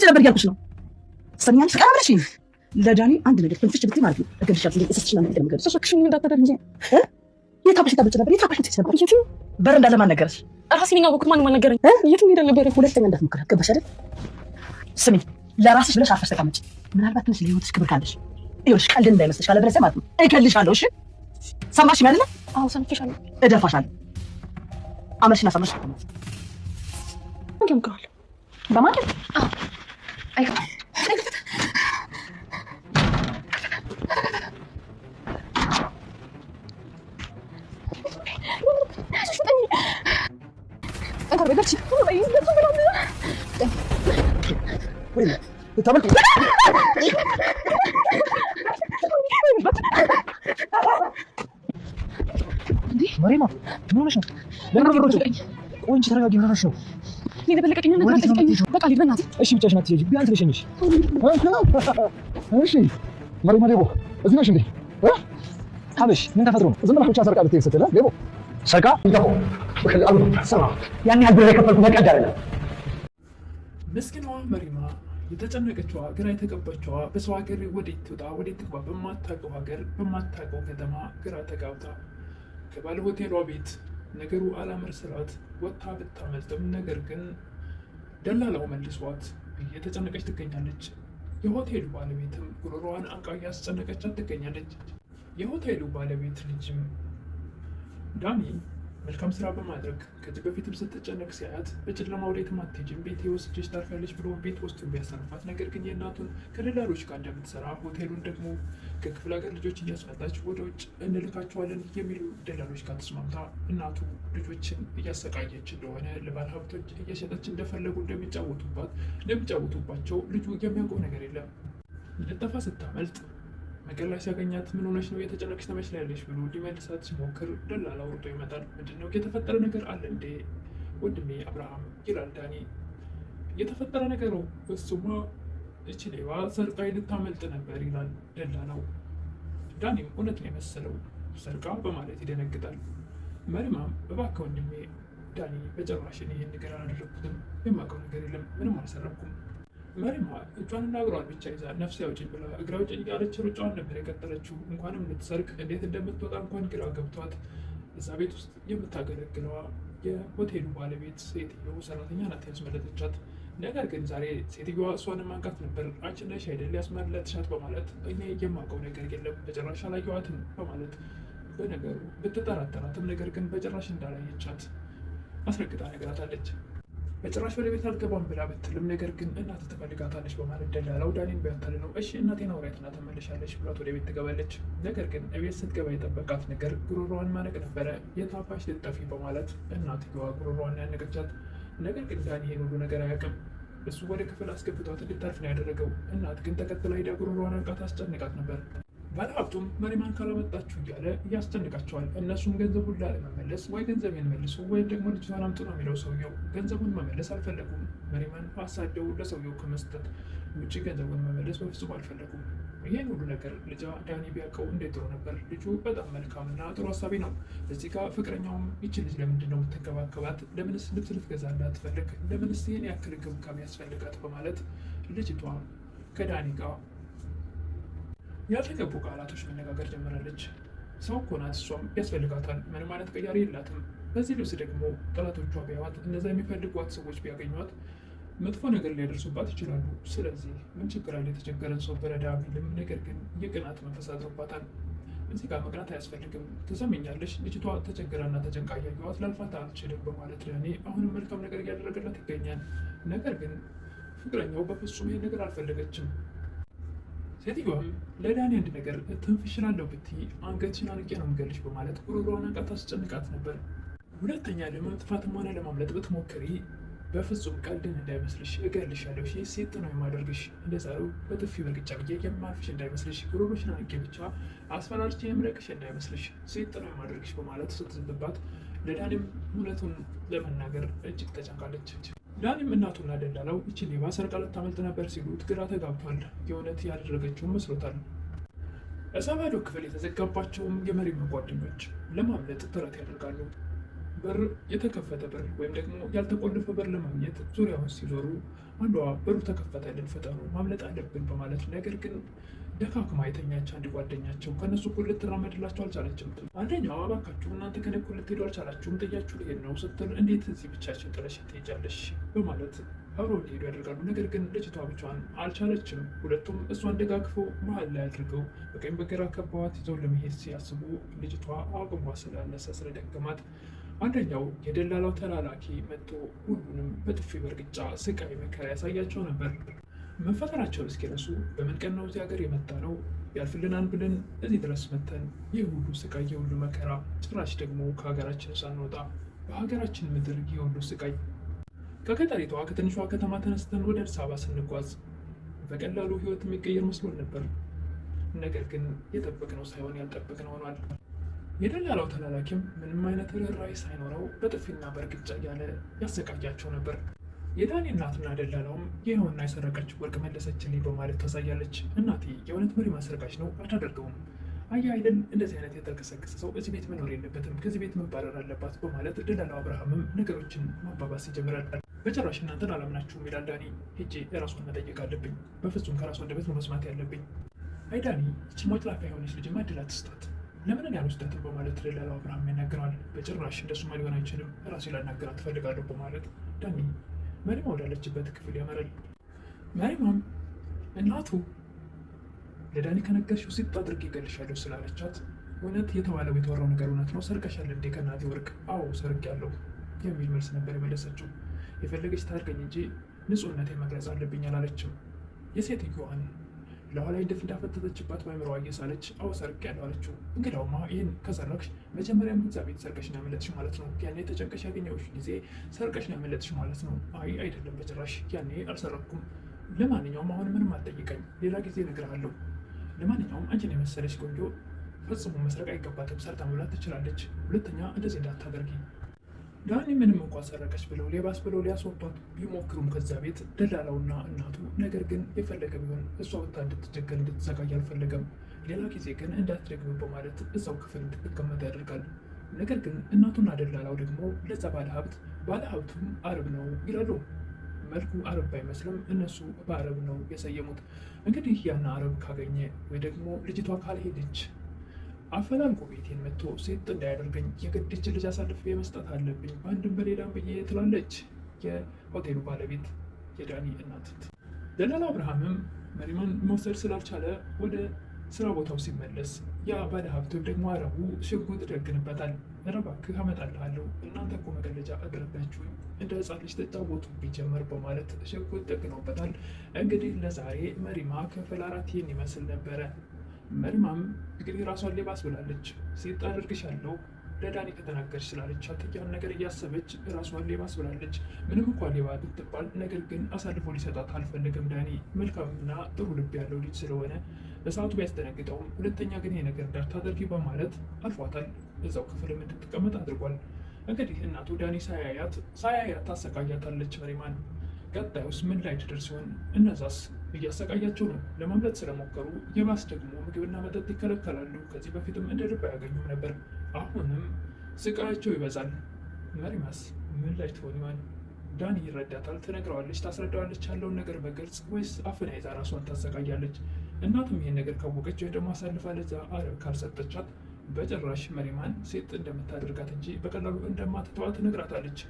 አስቀምጬ ነበር እያልኩሽ ነው። ሰሚያልሽ ቀምረሽ ለዳኒ አንድ ነገር ትንፍሽ ብትይ ማለት ነው እገልሻለሁ። እየተሰስሽ ነው ነገር ነገር ሰሽክሽ ምን እንዳታደርጊ የታባሽ ታበጭ ነበር የታባሽ ነበር የት በር እንዳለ ማን ነገረሽ? ራሴ ነኝ ያወቅሁት። ማንም አልነገረኝ። የት ሄደ ነበር? ሁለተኛ እንዳትሞክሪ ገባሽ አይደል? ስሚ ለራስሽ ብለሽ አርፈሽ ተቀመጪ። ምናልባት ትንሽ ለህይወትሽ ክብር ካለሽ ይኸውልሽ ቀልድ እንዳይመስልሽ አለበለዚያ ማለት ነው እገልሻለሁ። እሺ ሰማሽኝ አይደል? አዎ ሰምቼሻለሁ። እደፋሻለሁ። አመልሽና ሰማሽ እንገምጋለሁ በማለት አይ መሪማ ምን ሆነሽ ነው? ለምን ነው? ቆይ እንጂ ተረጋጊ። ምን ሆነሽ ነው? እኔ ደበለቀኝ እና ተጠይቀኝ። በቃ ልሂድ በእናትህ። እሺ ብቻሽን አትሄጂ። ቢያንስ ልሸኝሽ። እሺ መሪማ ሌቦ እዚህ ነሽ እንዴ? አበሽ ምን ተፈጥሮ ነው? ዝም ብላ ብቻ ሰርቃ ልትሄድ ስትል ሌቦ ሰርቃ ይገቡ ያን ያህል ብር የከፈልኩ በቀድ አይደለም። ምስኪናዋ መሪማ የተጨነቀችዋ ግራ የተቀባችዋ በሰው ሀገር ወዴት ትውጣ ወዴት ትግባ በማታውቀው ሀገር በማታውቀው ከተማ ግራ ተጋብታ ከባለ ሆቴሏ ቤት ነገሩ አላመር ስላት ወጥታ ብታመልጥም ነገር ግን ደላላው መልሷት እየተጨነቀች ትገኛለች። የሆቴሉ ባለቤትም ጉሮሮዋን አንቃ እያስጨነቀቻት ትገኛለች። የሆቴሉ ባለቤት ልጅም ዳኒ መልካም ስራ በማድረግ ከዚህ በፊትም ስትጨነቅ ሲያያት በጨለማ ወዴትም አትሄጂም ቤቴ ወስጄሽ ታርፊያለሽ ብሎ ቤት ውስጥ ቢያሰርፋት ነገር ግን የእናቱን ከደላሎች ጋር እንደምትሰራ ሆቴሉን ደግሞ ከክፍለ ሀገር ልጆች እያስመጣች ወደ ውጭ እንልካቸዋለን የሚሉ ደላሎች ጋር ተስማምታ እናቱ ልጆችን እያሰቃየች እንደሆነ ለባለ ሀብቶች እየሸጠች እንደፈለጉ እንደሚጫወቱባቸው ልጁ የሚያውቀው ነገር የለም። ልጠፋ ስታመልጥ መንገድ ላይ ሲያገኛት ምን ሆነሽ ነው የተጨነቅሽ ትመስላለሽ ብሎ ሊመልሳት ሲሞክር ደላላው ወርዶ ይመጣል። ምንድነው የተፈጠረ ነገር አለ እንዴ ወንድሜ አብርሃም ይላል ዳኒ። የተፈጠረ ነገር ነው እሱማ እቺ ሌባ ሰርቃ ልታመልጥ ነበር ይላል ደላላው። ዳኒም እውነት ነው የመሰለው ሰርቃ በማለት ይደነግጣል። መሪማም እባክህ ወንድሜ ዳኒ በጭራሽ ይሄን ነገር አላደረኩትም የማውቀው ነገር የለም ምንም አልሰረኩም። መሪማ እጇንና እግሯን ብቻ ይዛ ነፍስ ያውጪኝ ብላ እግራ አውጪኝ እያለች ሩጫዋን ነበር የቀጠለችው። እንኳንም ልትሰርቅ እንዴት እንደምትወጣ እንኳን ግራ ገብቷት እዛ ቤት ውስጥ የምታገለግለዋ የሆቴሉ ባለቤት ሴትዮ ሰራተኛ ናት ያስመለጠቻት። ነገር ግን ዛሬ ሴትዮዋ እሷን ማንቃት ነበር። አንቺ ነሽ አይደል ያስመለጥሻት በማለት እኔ የማውቀው ነገር የለም በጭራሽ አላየኋትም በማለት በነገሩ ብትጠራጠራትም ነገር ግን በጭራሽ እንዳላየቻት አስረግጣ ነግራታለች። በጭራሽ ወደ ቤት አልገባም ብላ ብትልም ነገር ግን እናት ትፈልጋታለች በማለት ደላላው ዳኒን ቢያታልለው እሺ እናቴን አውሪያትና ትመለሻለች ብሏት ወደ ቤት ትገባለች። ነገር ግን እቤት ስትገባ የጠበቃት ነገር ጉሮሮዋን ማነቅ ነበረ። የታባሽ ልጠፊ በማለት እናትየዋ ጉሮሮዋን ያነቀቻት። ነገር ግን ዳኒ ይሄን ሁሉ ነገር አያውቅም። እሱ ወደ ክፍል አስገብቷት እንድታርፍ ነው ያደረገው። እናት ግን ተከትላ ሄዳ ጉሮሮዋን አንቃት አስጨንቃት ነበር። ባለሀብቱም መሪማን ካላመጣችሁ እያለ እያስጨንቃቸዋል። እነሱም ገንዘቡን ላለመመለስ ወይ ገንዘቤን መልሱ ወይም ደግሞ ልጅቷን አምጡ ነው የሚለው ሰውየው። ገንዘቡን መመለስ አልፈለጉም። መሪማን አሳደው ለሰውየው ከመስጠት ውጭ ገንዘቡን መመለስ በፍጹም አልፈለጉም። ይህን ሁሉ ነገር ልጇ ዳኒ ቢያውቀው እንዴት ጥሩ ነበር። ልጁ በጣም መልካምና ጥሩ ሀሳቢ ነው። እዚህ ጋር ፍቅረኛውም ይቺ ልጅ ለምንድን ነው የምትንከባከባት? ለምንስ ልብስ ልትገዛላት ትፈልግ? ለምንስ ይህን ያክል እንክብካቤ ያስፈልጋት? በማለት ልጅቷ ከዳኒ ጋር ያልተገቡ ቃላቶች መነጋገር ጀምራለች። ሰው እኮ ናት፣ እሷም ያስፈልጋታል። ምንም አይነት ቀያሪ የላትም። በዚህ ልብስ ደግሞ ጠላቶቿ ቢያዋት፣ እነዛ የሚፈልጓት ሰዎች ቢያገኟት መጥፎ ነገር ሊያደርሱባት ይችላሉ። ስለዚህ ምን ችግር አለ የተቸገረን ሰው በረዳ ቢልም፣ ነገር ግን የቅናት መንፈስ አድሮባታል። እዚህ ጋር መቅናት አያስፈልግም። ትሰሚኛለሽ፣ ልጅቷ ተቸግራና ተጨንቃ እያየኋት ላልፋት አልችልም በማለት ለእኔ አሁንም መልካም ነገር እያደረገላት ይገኛል። ነገር ግን ፍቅረኛው በፍጹም ይህን ነገር አልፈለገችም። ሴትዮዋም ለዳኒ አንድ ነገር ትንፍሽላለሁ ብትይ አንገትሽን አንቄ ነው የምገልሽ በማለት ጉሮሮዋን አንቃ ታስጨንቃት ነበር። ሁለተኛ ለመጥፋትም ሆነ ለማምለጥ ብትሞክሪ በፍጹም ቀልድን እንዳይመስልሽ እገልሻለሁ፣ ሴት ነው የማደርግሽ፣ እንደዛሬው በጥፊ በግጫ ብዬ የማልፍሽ እንዳይመስልሽ፣ ጉሮሮሽን አንቄ ብቻ አስፈራርቼ የምለቅሽ እንዳይመስልሽ፣ ሴት ነው የማደርግሽ በማለት ስትዝትባት ለዳኒም እውነቱን ለመናገር እጅግ ተጨንቃለች። ዳኒም እናቱና ደላላው ይቺ ሌባ ሰርቃ ልታመልጥ ነበር ሲሉት ግራ ተጋብቷል። የእውነት ያደረገችውን መስሎታል። እዛ ባዶ ክፍል የተዘጋባቸውም የመሪማ ጓደኞች ለማምለጥ ጥረት ያደርጋሉ። በር የተከፈተ በር ወይም ደግሞ ያልተቆለፈ በር ለማግኘት ዙሪያውን ሲዞሩ አንዷ በሩ ተከፈተልን ፍጠኑ ማምለጥ አለብን በማለት ነገር ግን ደካክማ የተኛች አንድ ጓደኛቸው ከነሱ እኩል ልትራመድላቸው አልቻለችም። አንደኛዋ እባካችሁ እናንተ ከእኔ እኩል ልትሄዱ አልቻላችሁም ጥያችሁ ልሄድ ነው ስትል እንዴት እዚህ ብቻችን ጥለሽ ትሄጃለሽ በማለት አብረው እንዲሄዱ ያደርጋሉ። ነገር ግን ልጅቷ ብቻዋን አልቻለችም። ሁለቱም እሷን ደጋግፈው መሀል ላይ አድርገው በቀኝ በግራ ከበዋት ይዘው ለመሄድ ሲያስቡ ልጅቷ አቅሟ ስላነሰ ስለደከማት አንደኛው የደላላው ተላላኪ መጥቶ ሁሉንም በጥፊ በእርግጫ ስቃይ መከራ ያሳያቸው ነበር። መፈጠራቸውን እስኪረሱ በምን ቀን ነው እዚህ ሀገር የመጣ ነው ያልፍልናል ብለን እዚህ ድረስ መተን ይህ ሁሉ ስቃይ የሁሉ መከራ ጭራሽ ደግሞ ከሀገራችን ሳንወጣ በሀገራችን ምድር የሁሉ ስቃይ። ከገጠሪቷ ከትንሿ ከተማ ተነስተን ወደ አዲስ አበባ ስንጓዝ በቀላሉ ህይወት የሚቀየር መስሎን ነበር። ነገር ግን የጠበቅነው ሳይሆን ያልጠበቅነው ሆኗል። የደላላው ተላላኪም ምንም አይነት ርኅራኄ ሳይኖረው በጥፊና በእርግጫ እያለ ያሰቃያቸው ነበር። የዳኒ እናትና ደላላውም ይኸውና የሰረቀችው ወርቅ መለሰችልኝ በማለት ታሳያለች። እናቴ የእውነት መሪ ማሰርቃች ነው አታደርገውም። አየህ አይደል እንደዚህ አይነት የተልከሰከሰ ሰው እዚህ ቤት መኖር የለበትም ከዚህ ቤት መባረር አለባት በማለት ደላላው አብርሃምም ነገሮችን ማባባስ ይጀምራል። በጭራሽ እናንተን አላምናችሁም ይላል ዳኒ። ሄጄ የራሷን መጠየቅ አለብኝ። በፍጹም ከራሷ አንደበት ነው መስማት ያለብኝ። አይ ዳኒ ይህች ሞጭላፋ የሆነች ልጅማ እድል አትስጣት ለምን ያልወስዳትም በማለት ደላላው አብርሃም ያናግረዋል። በጭራሽ እንደሱማ ሊሆን አይችልም ራሴ ላናገራት እፈልጋለሁ በማለት ዳኒ መሪማ ወዳለችበት ክፍል ያመራል። መሪማም እናቱ ለዳኒ ከነገርሽው ሲጥ አድርጌ እገልሻለሁ ስላለቻት እውነት የተባለው የተወራው ነገር እውነት ነው ሰርቀሻል እንዴ ከእናቴ ወርቅ? አዎ ሰርቄያለሁ የሚል መልስ ነበር የመለሰችው። የፈለገች ታድርገኝ እንጂ ንጹህነቴ መግለጽ አለብኝ አላለችም። የሴትዮዋን ለኋላ እንደት እንዳፈተተችባት በአእምሮዋ እየሳለች አዎ ሰርቄያለሁ አለችው። እንግዳውማ ይህን ከሰረቅሽ መጀመሪያም እዛ ቤት ሰርቀሽ ነው ያመለጥሽ ማለት ነው። ያኔ ተጨንቀሽ ያገኘሁሽ ጊዜ ሰርቀሽ ነው ያመለጥሽ ማለት ነው። አይ አይደለም በጭራሽ ያኔ አልሰረቅኩም። ለማንኛውም አሁን ምንም አትጠይቀኝ፣ ሌላ ጊዜ እነግርሃለሁ። ለማንኛውም አንቺን የመሰለች ቆንጆ ፈጽሞ መስረቅ አይገባትም፣ ሰርታ መብላት ትችላለች። ሁለተኛ እንደዚህ እንዳታደርጊ። ዳኒ ምንም እንኳን ሰረቀች ብለው ሌባስ ብለው ሊያስወጧት ቢሞክሩም ከዛ ቤት ደላላውና እናቱ ነገር ግን የፈለገ ቢሆን እሷ ወጥታ እንድትቸገር እንድትዘጋጅ አልፈለገም። ሌላ ጊዜ ግን እንዳትደግም በማለት እዛው ክፍል እንድትቀመጥ ያደርጋል። ነገር ግን እናቱና ደላላው ደግሞ ለዛ ባለሀብቱም አረብ ነው ይላሉ። መልኩ አረብ ባይመስልም እነሱ በአረብ ነው የሰየሙት። እንግዲህ ያን አረብ ካገኘ ወይ ደግሞ ልጅቷ ካልሄደች አፈላልጎ ቤቴን መጥቶ ሴት እንዳያደርገኝ የግድች ልጅ አሳልፌ መስጠት አለብኝ በአንድም በሌላም ብዬ ትላለች የሆቴሉ ባለቤት የዳኒ እናት። ደላላው አብርሃምም መሪማን መውሰድ ስላልቻለ ወደ ስራ ቦታው ሲመለስ ያ ባለሀብቱ ደግሞ አረቡ ሽጉጥ ደግንበታል። ኧረ እባክህ አመጣልሃለሁ እናንተ እኮ መቀለጃ አደረጋችሁኝ እንደ ህፃን ልጅ ተጫወቱ ቢጀመር በማለት ሽጉጥ ደግነውበታል። እንግዲህ ለዛሬ መሪማ ክፍል 4 ይህን ይመስል ነበረ። መሪማም እንግዲህ ራሷን ሌባ አስብላለች። ሴት አድርግሻለሁ ለዳኒ ከተናገርሽ ስላለቻት ያን ነገር እያሰበች ራሷን ሌባ አስብላለች። ምንም እንኳን ሌባ ብትባል ነገር ግን አሳልፎ ሊሰጣት አልፈለገም። ዳኒ መልካምና ጥሩ ልብ ያለው ልጅ ስለሆነ በሰዓቱ ቢያስደነግጠውም ሁለተኛ ግን ይሄ ነገር እንዳታደርጊ በማለት አልፏታል። እዛው ክፍልም እንድትቀመጥ አድርጓል። እንግዲህ እናቱ ዳኒ ሳያያት ታሰቃያታለች መሪማን። ቀጣዩስ ምን ላይ ትደርስ ሲሆን እነዛስ እያሰቃያቸው ነው። ለማምለጥ ስለሞከሩ የባስ ደግሞ ምግብና መጠጥ ይከለከላሉ። ከዚህ በፊትም እንደ ልብ አያገኙም ነበር። አሁንም ስቃያቸው ይበዛል። መሪማስ ምን ላይ ትሆን ይሆን? ዳኒ ይረዳታል፣ ትነግረዋለች፣ ታስረዳዋለች ያለውን ነገር በግልጽ ወይስ አፍና ይዛ ራሷን ታሰቃያለች? እናቱም ይሄን ነገር ካወቀች ወይ ደግሞ አሳልፋ ለዛ አረብ ካልሰጠቻት በጭራሽ መሪማን ሴት እንደምታደርጋት እንጂ በቀላሉ እንደማትተዋት ትነግራታለች።